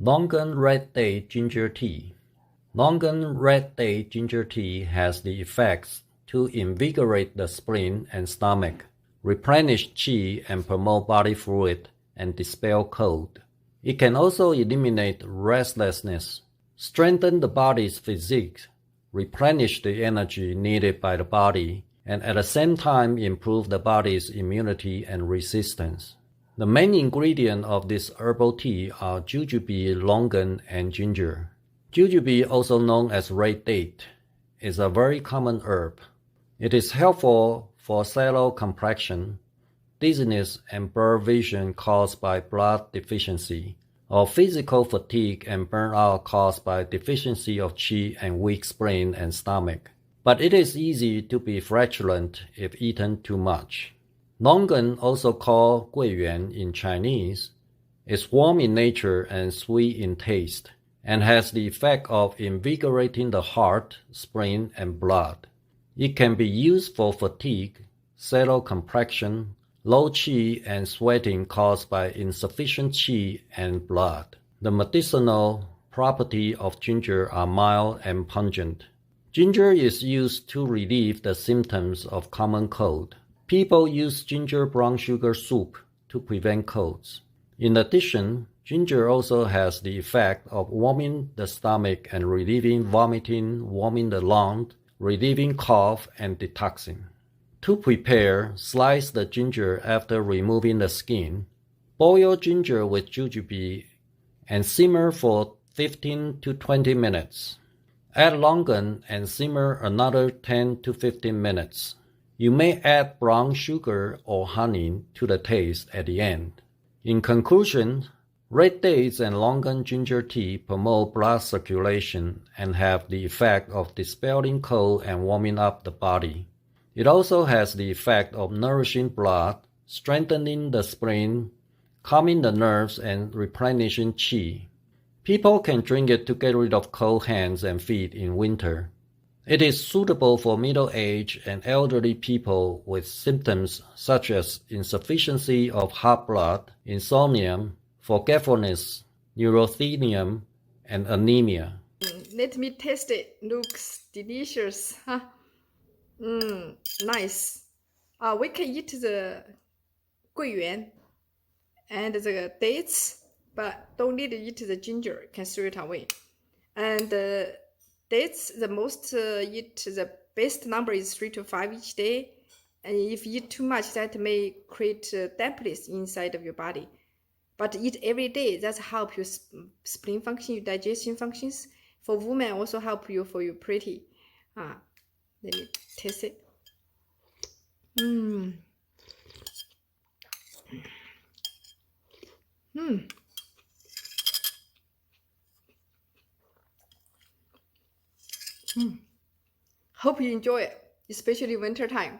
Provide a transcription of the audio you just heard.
Longan red date ginger tea. Longan red date ginger tea has the effects to invigorate the spleen and stomach, replenish qi and promote body fluid, and dispel cold. It can also eliminate restlessness, strengthen the body's physique, replenish the energy needed by the body, and at the same time improve the body's immunity and resistance. The main ingredient of this herbal tea are jujube, longan, and ginger. Jujube, also known as red date, is a very common herb. It is helpful for sallow complexion, dizziness, and blurred vision caused by blood deficiency, or physical fatigue and burnout caused by deficiency of qi and weak spleen and stomach. But it is easy to be flatulent if eaten too much. Longan, also called guiyuan in Chinese, is warm in nature and sweet in taste, and has the effect of invigorating the heart, spleen, and blood. It can be used for fatigue, sallow complexion, low qi, and sweating caused by insufficient qi and blood. The medicinal properties of ginger are mild and pungent. Ginger is used to relieve the symptoms of common cold. People use ginger brown sugar soup to prevent colds. In addition, ginger also has the effect of warming the stomach and relieving vomiting, warming the lungs, relieving cough, and detoxing. To prepare, slice the ginger after removing the skin. Boil ginger with jujube and simmer for 15 to 20 minutes. Add longan and simmer another 10 to 15 minutes. You may add brown sugar or honey to the taste at the end. In conclusion, red dates and longan ginger tea promote blood circulation and have the effect of dispelling cold and warming up the body. It also has the effect of nourishing blood, strengthening the spleen, calming the nerves, and replenishing qi. People can drink it to get rid of cold hands and feet in winter. It is suitable for middle-aged and elderly people with symptoms such as insufficiency of heart blood, insomnia, forgetfulness, neurasthenia, and anemia. Let me taste it. Looks delicious, huh? Nice. We can eat the guiyuan and the dates, but don't need to eat the ginger. Can throw it away. And dates, the most eat, the best number is 3 to 5 each day. And if you eat too much, that may create dampness inside of your body. But eat every day. That's help your spleen function, your digestion functions. For women, also help you for your pretty. Let me taste it. Hope you enjoy it, especially winter time.